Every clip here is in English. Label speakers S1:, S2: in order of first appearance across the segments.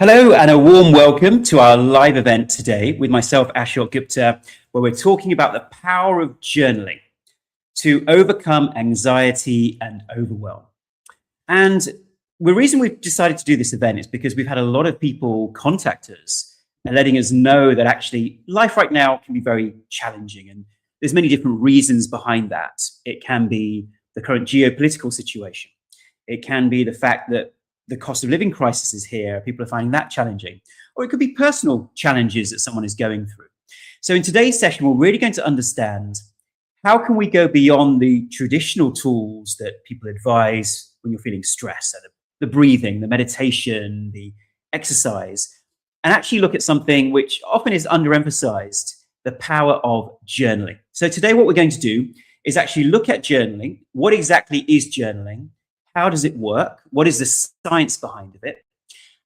S1: Hello and a warm welcome to our live event today with myself, Ashok Gupta, where we're talking about the power of journaling to overcome anxiety and overwhelm. And the reason we've decided to do this event is because we've had a lot of people contact us and letting us know that actually life right now can be very challenging. And there's many different reasons behind that. It can be the current geopolitical situation. It can be the fact that the cost of living crisis is here. People are finding that challenging. Or it could be personal challenges that someone is going through. So in today's session, we're really going to understand how can we go beyond the traditional tools that people advise when you're feeling stressed, so the breathing, the meditation, the exercise, and actually look at something which often is underemphasized, the power of journaling. So today what we're going to do is actually look at journaling. What exactly is journaling? How does it work? What is the science behind it?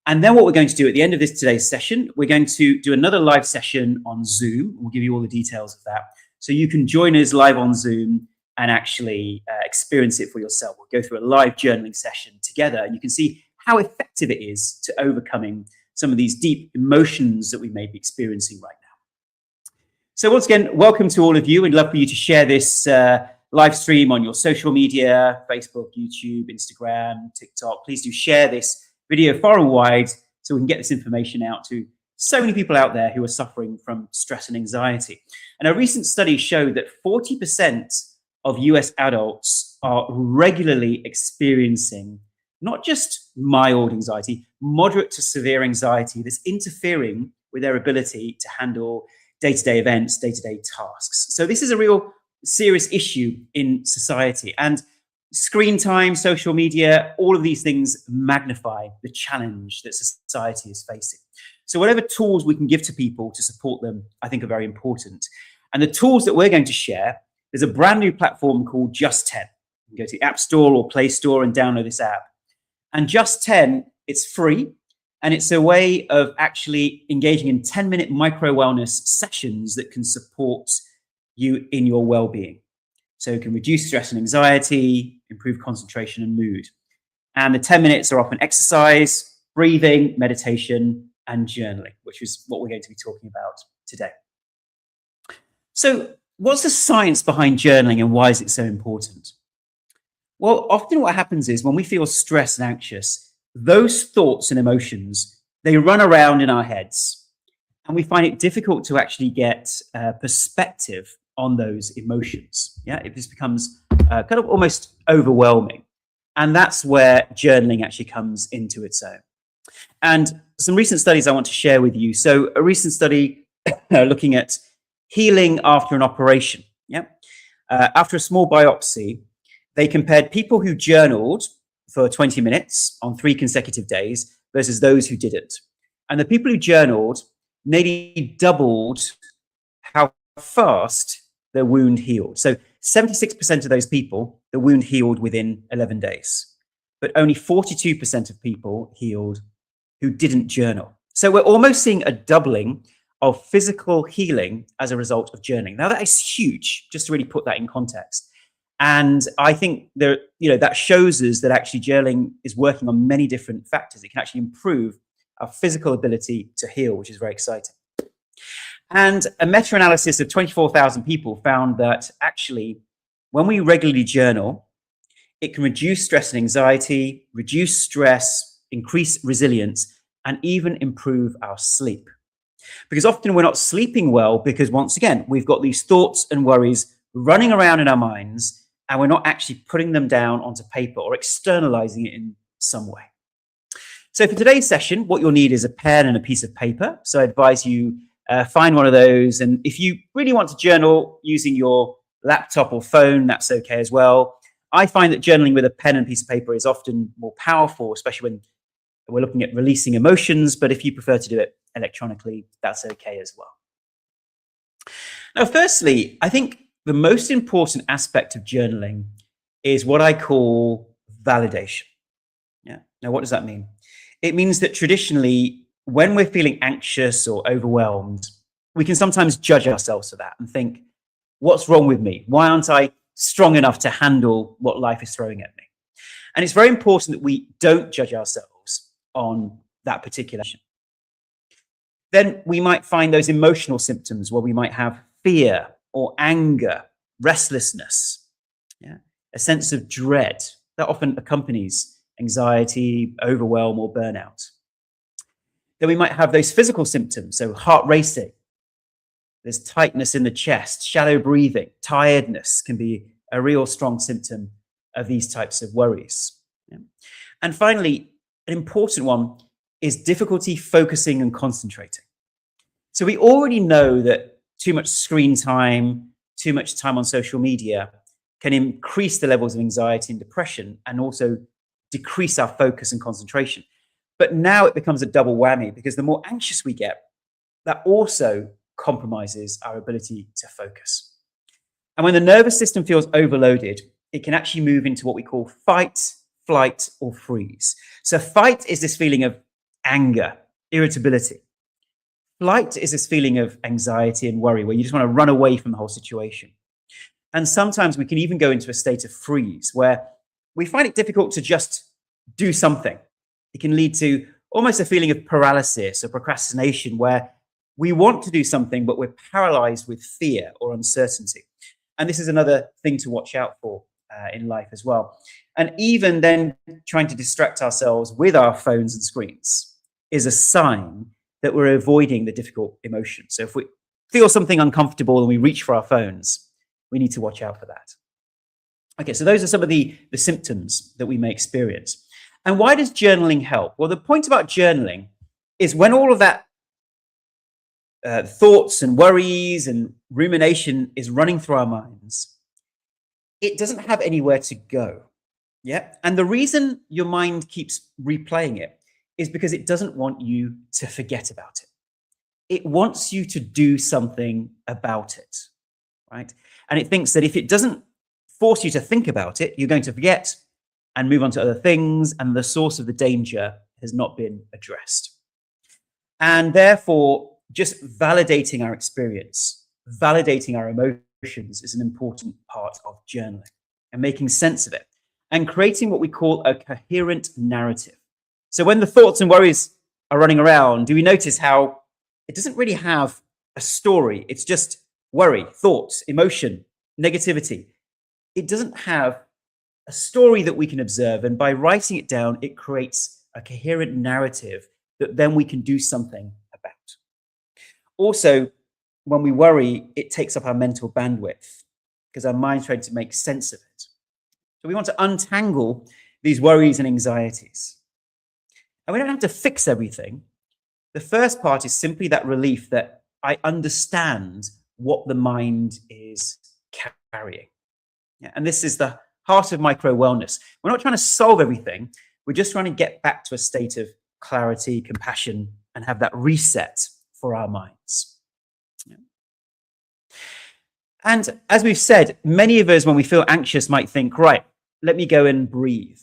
S1: And then what we're going to do at the end of today's session, we're going to do another live session on Zoom. We'll give you all the details of that. So you can join us live on Zoom and actually experience it for yourself. We'll go through a live journaling session together and you can see how effective it is to overcoming some of these deep emotions that we may be experiencing right now. So once again, welcome to all of you. We'd love for you to share this live stream on your social media, Facebook, YouTube, Instagram, TikTok. Please do share this video far and wide so we can get this information out to so many people out there who are suffering from stress and anxiety. And a recent study showed that 40% of US adults are regularly experiencing not just mild anxiety, moderate to severe anxiety that's interfering with their ability to handle day-to-day events, day-to-day tasks. So this is a real serious issue in society, and screen time, social media, all of these things magnify the challenge that society is facing. So whatever tools we can give to people to support them, I think are very important. And the tools that we're going to share, there's a brand new platform called Just 10. You can go to the App Store or Play Store and download this app. And Just 10, it's free. And it's a way of actually engaging in 10-minute micro wellness sessions that can support you in your well-being. So it can reduce stress and anxiety, improve concentration and mood. And the 10 minutes are often exercise, breathing, meditation, and journaling, which is what we're going to be talking about today. So what's the science behind journaling and why is it so important? Well, often what happens is when we feel stressed and anxious, those thoughts and emotions, they run around in our heads. And we find it difficult to actually get perspective on those emotions. Yeah, this becomes kind of almost overwhelming. And that's where journaling actually comes into its own. And some recent studies I want to share with you. So a recent study looking at healing after an operation. Yeah, after a small biopsy, they compared people who journaled for 20 minutes on 3 consecutive days versus those who didn't. And the people who journaled nearly doubled how fast their wound healed. So 76% of those people, the wound healed within 11 days, but only 42% of people healed who didn't journal. So we're almost seeing a doubling of physical healing as a result of journaling. Now that is huge, just to really put that in context. And I think that shows us that actually journaling is working on many different factors. It can actually improve our physical ability to heal, which is very exciting. And a meta-analysis of 24,000 people found that actually, when we regularly journal, it can reduce stress and anxiety, reduce stress, increase resilience, and even improve our sleep. Because often we're not sleeping well because, once again, we've got these thoughts and worries running around in our minds, and we're not actually putting them down onto paper or externalizing it in some way. So for today's session, what you'll need is a pen and a piece of paper. So I advise you find one of those. And if you really want to journal using your laptop or phone, that's okay as well. I find that journaling with a pen and piece of paper is often more powerful, especially when we're looking at releasing emotions. But if you prefer to do it electronically, that's okay as well. Now, firstly, I think the most important aspect of journaling is what I call validation. Yeah. Now, what does that mean? It means that traditionally, when we're feeling anxious or overwhelmed, we can sometimes judge ourselves for that and think, what's wrong with me? Why aren't I strong enough to handle what life is throwing at me? And it's very important that we don't judge ourselves on that particular. Then we might find those emotional symptoms where we might have fear or anger, restlessness, yeah, a sense of dread that often accompanies anxiety, overwhelm, or burnout. Then we might have those physical symptoms, so heart racing, there's tightness in the chest, shallow breathing, tiredness can be a real strong symptom of these types of worries. Yeah. And finally, an important one is difficulty focusing and concentrating. So we already know that too much screen time, too much time on social media can increase the levels of anxiety and depression and also decrease our focus and concentration. But now it becomes a double whammy because the more anxious we get, that also compromises our ability to focus. And when the nervous system feels overloaded, it can actually move into what we call fight, flight, or freeze. So fight is this feeling of anger, irritability. Flight is this feeling of anxiety and worry where you just want to run away from the whole situation. And sometimes we can even go into a state of freeze where we find it difficult to just do something. It can lead to almost a feeling of paralysis or procrastination where we want to do something, but we're paralyzed with fear or uncertainty. And this is another thing to watch out for in life as well. And even then trying to distract ourselves with our phones and screens is a sign that we're avoiding the difficult emotion. So if we feel something uncomfortable and we reach for our phones, we need to watch out for that. Okay, so those are some of the symptoms that we may experience. And why does journaling help? Well, the point about journaling is when all of that thoughts and worries and rumination is running through our minds, it doesn't have anywhere to go. Yeah. And the reason your mind keeps replaying it is because it doesn't want you to forget about it. It wants you to do something about it, right? And it thinks that if it doesn't force you to think about it, you're going to forget and move on to other things, and the source of the danger has not been addressed. And therefore, just validating our experience, validating our emotions is an important part of journaling and making sense of it and creating what we call a coherent narrative. So when the thoughts and worries are running around, do we notice how it doesn't really have a story? It's just worry, thoughts, emotion, negativity. It doesn't have a story that we can observe. And by writing it down, it creates a coherent narrative that then we can do something about. Also, when we worry, it takes up our mental bandwidth because our mind's trying to make sense of it. So we want to untangle these worries and anxieties. And we don't have to fix everything. The first part is simply that relief that I understand what the mind is carrying. Yeah, and this is the heart of micro wellness. We're not trying to solve everything. We're just trying to get back to a state of clarity, compassion, and have that reset for our minds. Yeah. And as we've said, many of us, when we feel anxious, might think, right, let me go and breathe.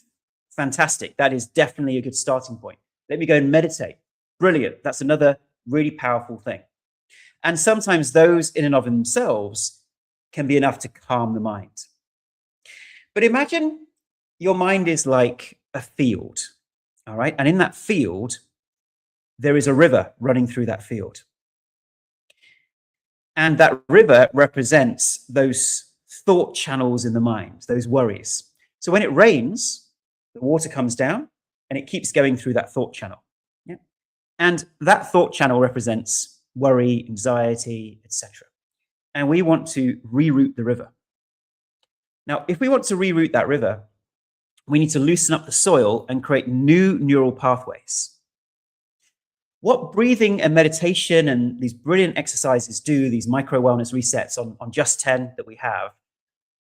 S1: Fantastic. That is definitely a good starting point. Let me go and meditate. Brilliant. That's another really powerful thing. And sometimes those in and of themselves can be enough to calm the mind. But imagine your mind is like a field, all right? And in that field, there is a river running through that field. And that river represents those thought channels in the mind, those worries. So when it rains, the water comes down and it keeps going through that thought channel. Yeah? And that thought channel represents worry, anxiety, etc. And we want to reroute the river. Now, if we want to reroute that river, we need to loosen up the soil and create new neural pathways. What breathing and meditation and these brilliant exercises do, these micro wellness resets on Just 10 that we have,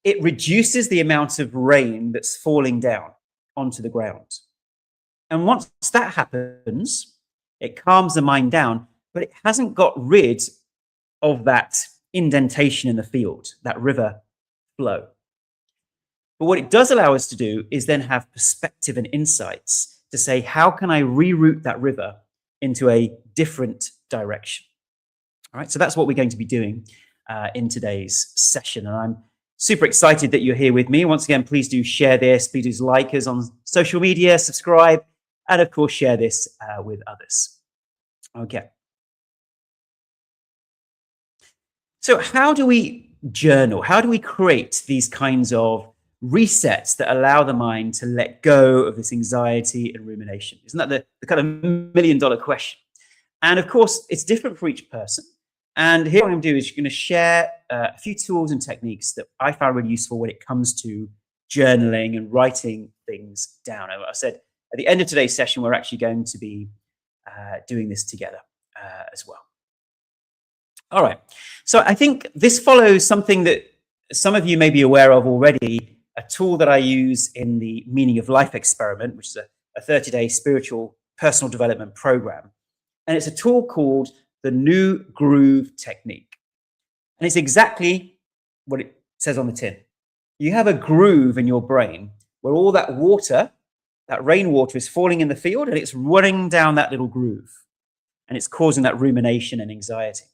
S1: it reduces the amount of rain that's falling down onto the ground. And once that happens, it calms the mind down, but it hasn't got rid of that indentation in the field, that river flow. But what it does allow us to do is then have perspective and insights to say, how can I reroute that river into a different direction? All right, so that's what we're going to be doing in today's session. And I'm super excited that you're here with me. Once again, please do share this. Please do like us on social media, subscribe, and of course, share this with others. Okay. So how do we journal? How do we create these kinds of resets that allow the mind to let go of this anxiety and rumination? Isn't that the kind of million-dollar question? And of course, it's different for each person. And here what I'm going to do is going to share a few tools and techniques that I found really useful when it comes to journaling and writing things down. I said at the end of today's session, we're actually going to be doing this together as well. All right. So I think this follows something that some of you may be aware of already, a tool that I use in the Meaning of Life experiment, which is a 30-day spiritual personal development program. And it's a tool called the New Groove Technique. And it's exactly what it says on the tin. You have a groove in your brain where all that water, that rainwater, is falling in the field and it's running down that little groove. And it's causing that rumination and anxiety.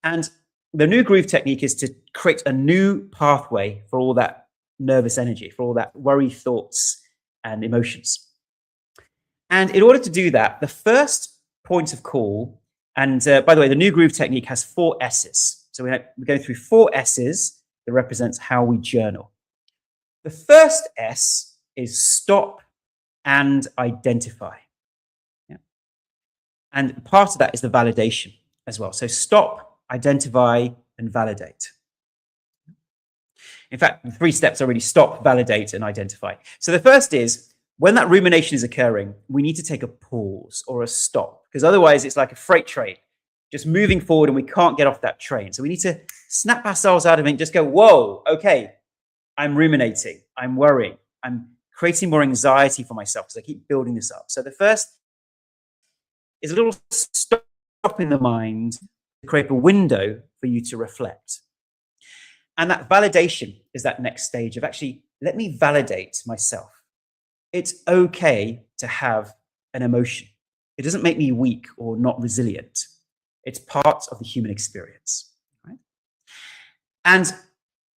S1: And the New Groove Technique is to create a new pathway for all that nervous energy, for all that worry thoughts and emotions. And in order to do that, the first point of call, and by the way, the New Groove Technique has 4 S's. So we're going through 4 S's that represents how we journal. The first S is stop and identify. Yeah. And part of that is the validation as well. So stop, identify, and validate. In fact, the 3 steps are really stop, validate, and identify. So the first is, when that rumination is occurring, we need to take a pause or a stop, because otherwise it's like a freight train, just moving forward and we can't get off that train. So we need to snap ourselves out of it and just go, whoa, okay, I'm ruminating, I'm worrying, I'm creating more anxiety for myself because I keep building this up. So the first is a little stop in the mind, create a window for you to reflect. And that validation is that next stage of actually, let me validate myself. It's okay to have an emotion. It doesn't make me weak or not resilient. It's part of the human experience. Right? And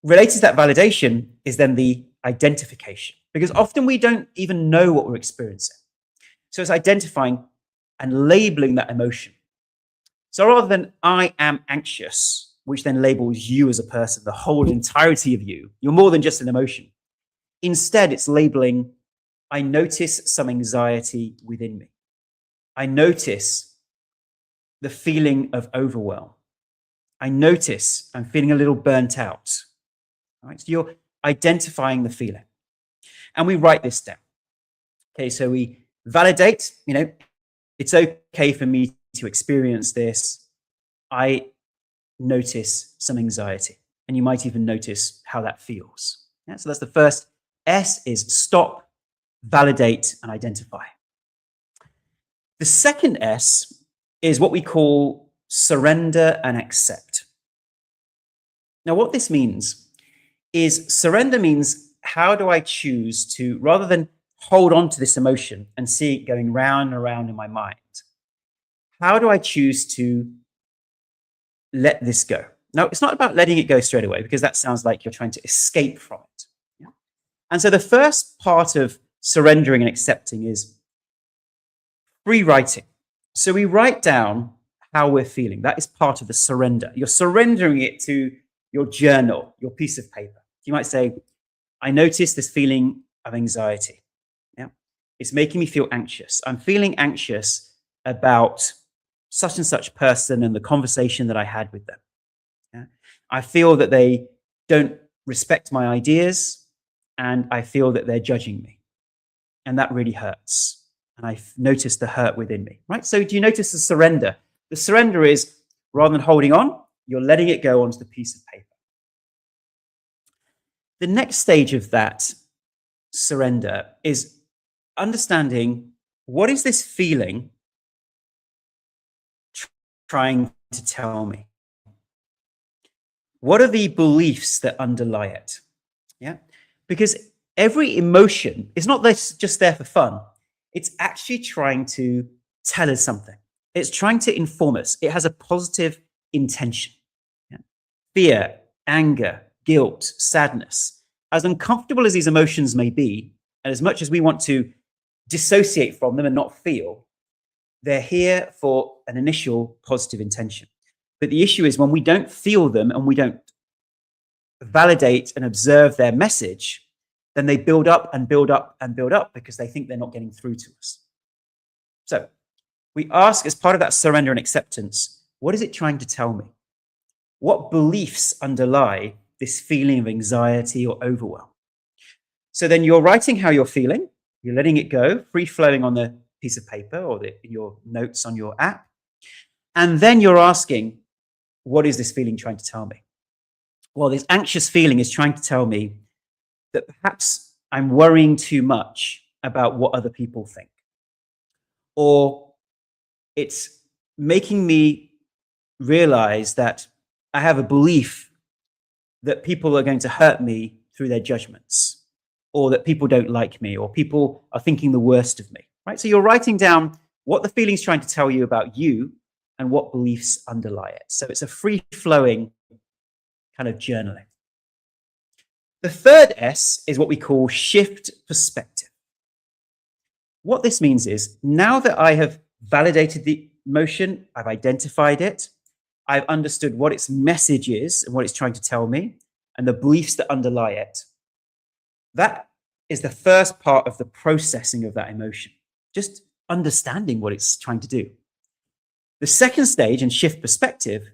S1: related to that validation is then the identification, because often we don't even know what we're experiencing. So it's identifying and labeling that emotion. So rather than I am anxious, which then labels you as a person, the whole entirety of you, you're more than just an emotion. Instead, it's labeling, I notice some anxiety within me. I notice the feeling of overwhelm. I notice I'm feeling a little burnt out. Right? So you're identifying the feeling. And we write this down. Okay, so we validate, it's okay for me to experience this. I notice some anxiety. And you might even notice how that feels. Yeah, so that's the first S, is stop, validate, and identify. The second S is what we call surrender and accept. Now, what this means is surrender means, how do I choose to, rather than hold on to this emotion and see it going round and around in my mind, how do I choose to let this go? Now, it's not about letting it go straight away, because that sounds like you're trying to escape from it. Yeah? And so the first part of surrendering and accepting is rewriting. So we write down how we're feeling. That is part of the surrender. You're surrendering it to your journal, your piece of paper. You might say, I notice this feeling of anxiety. Yeah? It's making me feel anxious. I'm feeling anxious about such and such person and the conversation that I had with them. Yeah? I feel that they don't respect my ideas, and I feel that they're judging me. And that really hurts. And I've noticed the hurt within me, right? So do you notice the surrender? The surrender is, rather than holding on, you're letting it go onto the piece of paper. The next stage of that surrender is understanding, what is this feeling trying to tell me? What are the beliefs that underlie it? Yeah, because every emotion is not just there for fun. It's actually trying to tell us something. It's trying to inform us. It has a positive intention. Yeah? Fear, anger, guilt, sadness. As uncomfortable as these emotions may be, and as much as we want to dissociate from them and not feel. They're here for an initial positive intention. But the issue is when we don't feel them and we don't validate and observe their message, then they build up and build up and build up because they think they're not getting through to us. So we ask, as part of that surrender and acceptance, what is it trying to tell me? What beliefs underlie this feeling of anxiety or overwhelm? So then you're writing how you're feeling, you're letting it go, free-flowing on the piece of paper or your notes on your app. And then you're asking, what is this feeling trying to tell me? Well, this anxious feeling is trying to tell me that perhaps I'm worrying too much about what other people think. Or it's making me realize that I have a belief that people are going to hurt me through their judgments, or that people don't like me, or people are thinking the worst of me, right? So you're writing down what the feeling's trying to tell you about you and what beliefs underlie it. So it's a free-flowing kind of journaling. The third S is what we call shift perspective. What this means is, now that I have validated the emotion, I've identified it, I've understood what its message is and what it's trying to tell me, and the beliefs that underlie it, that is the first part of the processing of that emotion, just understanding what it's trying to do. The second stage in shift perspective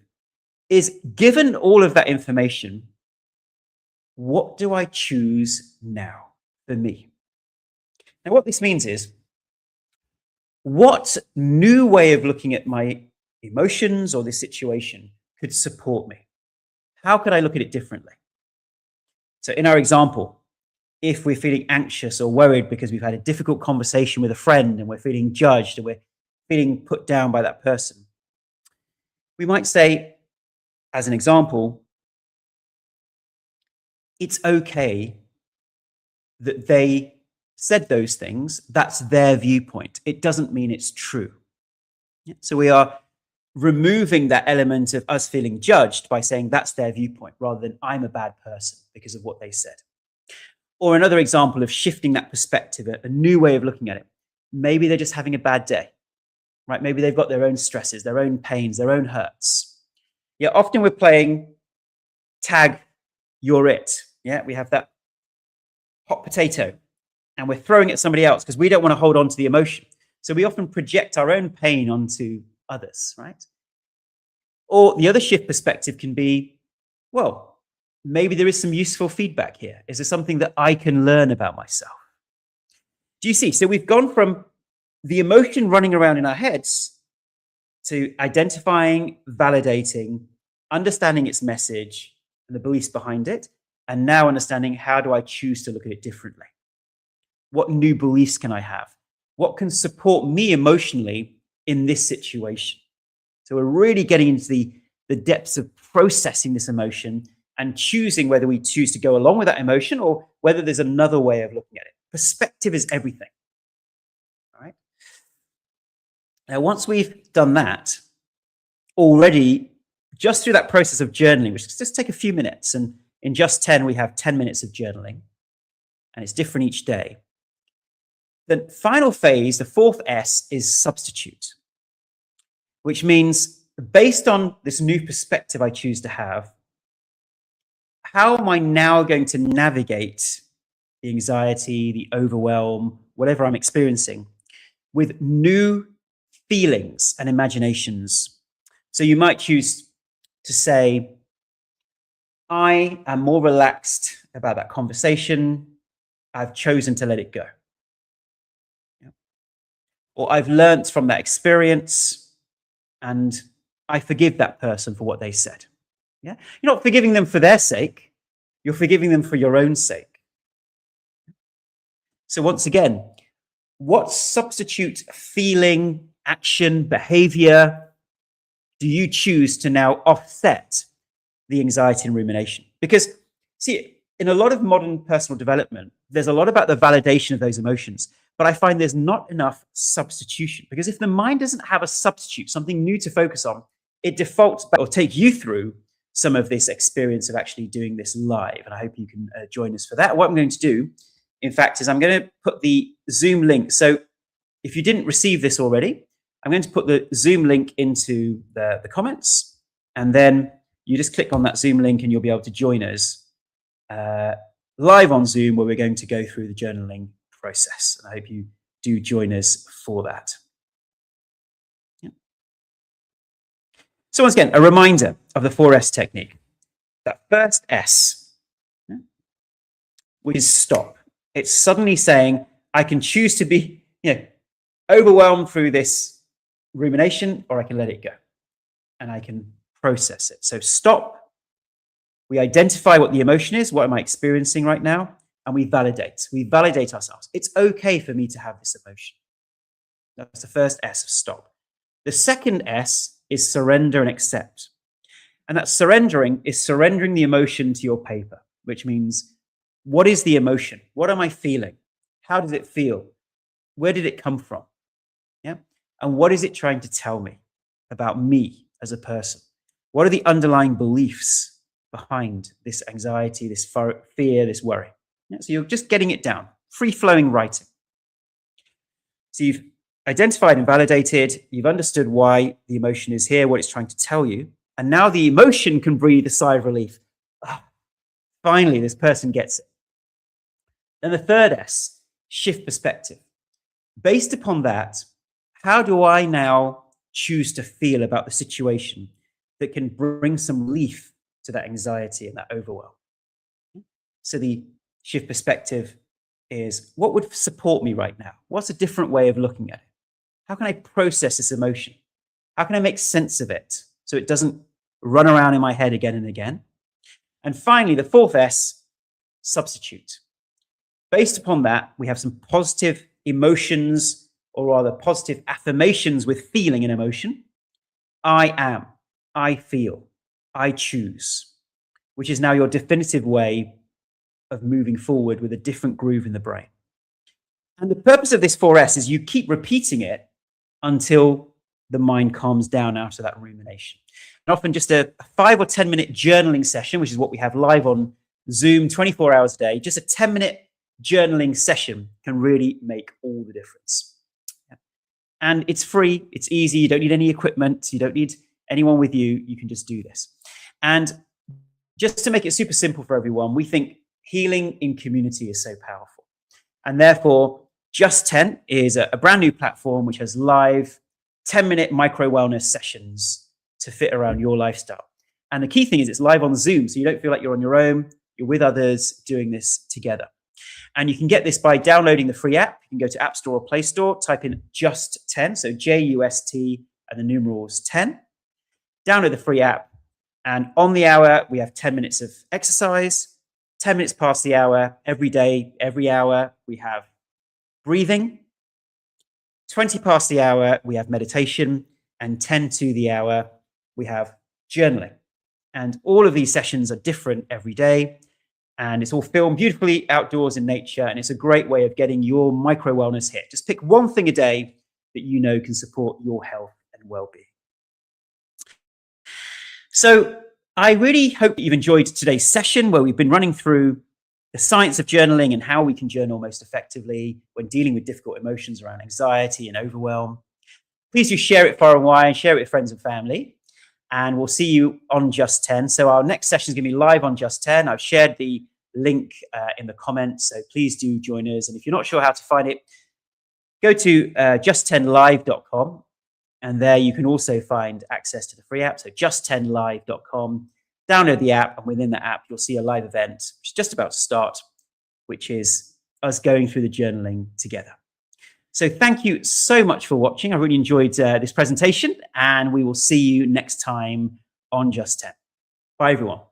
S1: is, given all of that information, what do I choose now for me? Now, what this means is, what new way of looking at my emotions or this situation could support me? How could I look at it differently? So in our example, if we're feeling anxious or worried because we've had a difficult conversation with a friend and we're feeling judged or we're feeling put down by that person, we might say, as an example, it's okay that they said those things. That's their viewpoint. It doesn't mean it's true. So we are removing that element of us feeling judged by saying that's their viewpoint, rather than I'm a bad person because of what they said. Or another example of shifting that perspective, a new way of looking at it. Maybe they're just having a bad day, right? Maybe they've got their own stresses, their own pains, their own hurts. Yeah, often we're playing tag, you're it. Yeah, we have that hot potato and we're throwing it at somebody else because we don't want to hold on to the emotion. So we often project our own pain onto others, right? Or the other shift perspective can be, well, maybe there is some useful feedback here. Is there something that I can learn about myself? Do you see? So we've gone from the emotion running around in our heads to identifying, validating, understanding its message and the beliefs behind it, and now understanding, how do I choose to look at it differently? What new beliefs can I have? What can support me emotionally in this situation? So we're really getting into the depths of processing this emotion and choosing whether we choose to go along with that emotion or whether there's another way of looking at it. Perspective is everything. All right. Now, once we've done that, already, just through that process of journaling, which just take a few minutes, and in Just 10, we have 10 minutes of journaling, and it's different each day. The final phase, the fourth S, is substitute, which means based on this new perspective I choose to have, how am I now going to navigate the anxiety, the overwhelm, whatever I'm experiencing, with new feelings and imaginations? So you might choose to say, I am more relaxed about that conversation. I've chosen to let it go. Or I've learnt from that experience and I forgive that person for what they said. Yeah? You're not forgiving them for their sake. You're forgiving them for your own sake. So once again, what substitute feeling, action, behavior do you choose to now offset the anxiety and rumination? Because, see, in a lot of modern personal development, there's a lot about the validation of those emotions, but I find there's not enough substitution. Because if the mind doesn't have a substitute, something new to focus on, it defaults back or take you through some of this experience of actually doing this live. And I hope you can join us for that. What I'm going to do in fact, is I'm going to put the Zoom link. So if you didn't receive this already, I'm going to put the Zoom link into the comments, and then you just click on that Zoom link and you'll be able to join us live on Zoom, where we're going to go through the journaling process. And I hope you do join us for that. Yeah. So once again, a reminder of the 4S technique. That first S, which is stop. It's suddenly saying, I can choose to be overwhelmed through this rumination, or I can let it go and I can process it. So stop. We identify what the emotion is. What am I experiencing right now? And we validate. We validate ourselves. It's okay for me to have this emotion. That's the first S of stop. The second S is surrender and accept. And that surrendering is surrendering the emotion to your paper, which means, what is the emotion? What am I feeling? How does it feel? Where did it come from? Yeah. And what is it trying to tell me about me as a person? What are the underlying beliefs behind this anxiety, this fear, this worry? Yeah, so you're just getting it down, free-flowing writing. So you've identified and validated, you've understood why the emotion is here, what it's trying to tell you, and now the emotion can breathe a sigh of relief. Oh, finally, this person gets it. Then the third S, shift perspective. Based upon that, how do I now choose to feel about the situation that can bring some relief to that anxiety and that overwhelm? So the shift perspective is, what would support me right now? What's a different way of looking at it? How can I process this emotion? How can I make sense of it so it doesn't run around in my head again and again? And finally, the fourth S, substitute. Based upon that, we have some positive emotions, or rather positive affirmations with feeling and emotion. I am, I feel, I choose, which is now your definitive way of moving forward with a different groove in the brain. And the purpose of this 4S is you keep repeating it until the mind calms down after that rumination. And often just a 5 or 10 minute journaling session, which is what we have live on Zoom 24 hours a day, just a 10-minute journaling session can really make all the difference. Yeah. And it's free, it's easy, you don't need any equipment, you don't need anyone with you, you can just do this. And just to make it super simple for everyone, we think healing in community is so powerful. And therefore, Just 10 is a brand new platform which has live 10-minute micro wellness sessions to fit around your lifestyle. And the key thing is it's live on Zoom, so you don't feel like you're on your own, you're with others doing this together. And you can get this by downloading the free app. You can go to App Store or Play Store, type in Just 10, so JUST and the numerals 10. Download the free app, and on the hour, we have 10 minutes of exercise. 10 minutes past the hour, every day, every hour, we have breathing. 20 past the hour, we have meditation. And 10 to the hour, we have journaling. And all of these sessions are different every day. And it's all filmed beautifully outdoors in nature. And it's a great way of getting your micro wellness hit. Just pick one thing a day that you know can support your health and well-being. So I really hope that you've enjoyed today's session, where we've been running through the science of journaling and how we can journal most effectively when dealing with difficult emotions around anxiety and overwhelm. Please do share it far and wide, share it with friends and family. And we'll see you on Just 10. So our next session is going to be live on Just 10. I've shared the link in the comments, so please do join us. And if you're not sure how to find it, go to just10live.com. And there you can also find access to the free app. So just10live.com, download the app, and within the app, you'll see a live event, which is just about to start, which is us going through the journaling together. So thank you so much for watching. I really enjoyed this presentation, and we will see you next time on Just 10. Bye, everyone.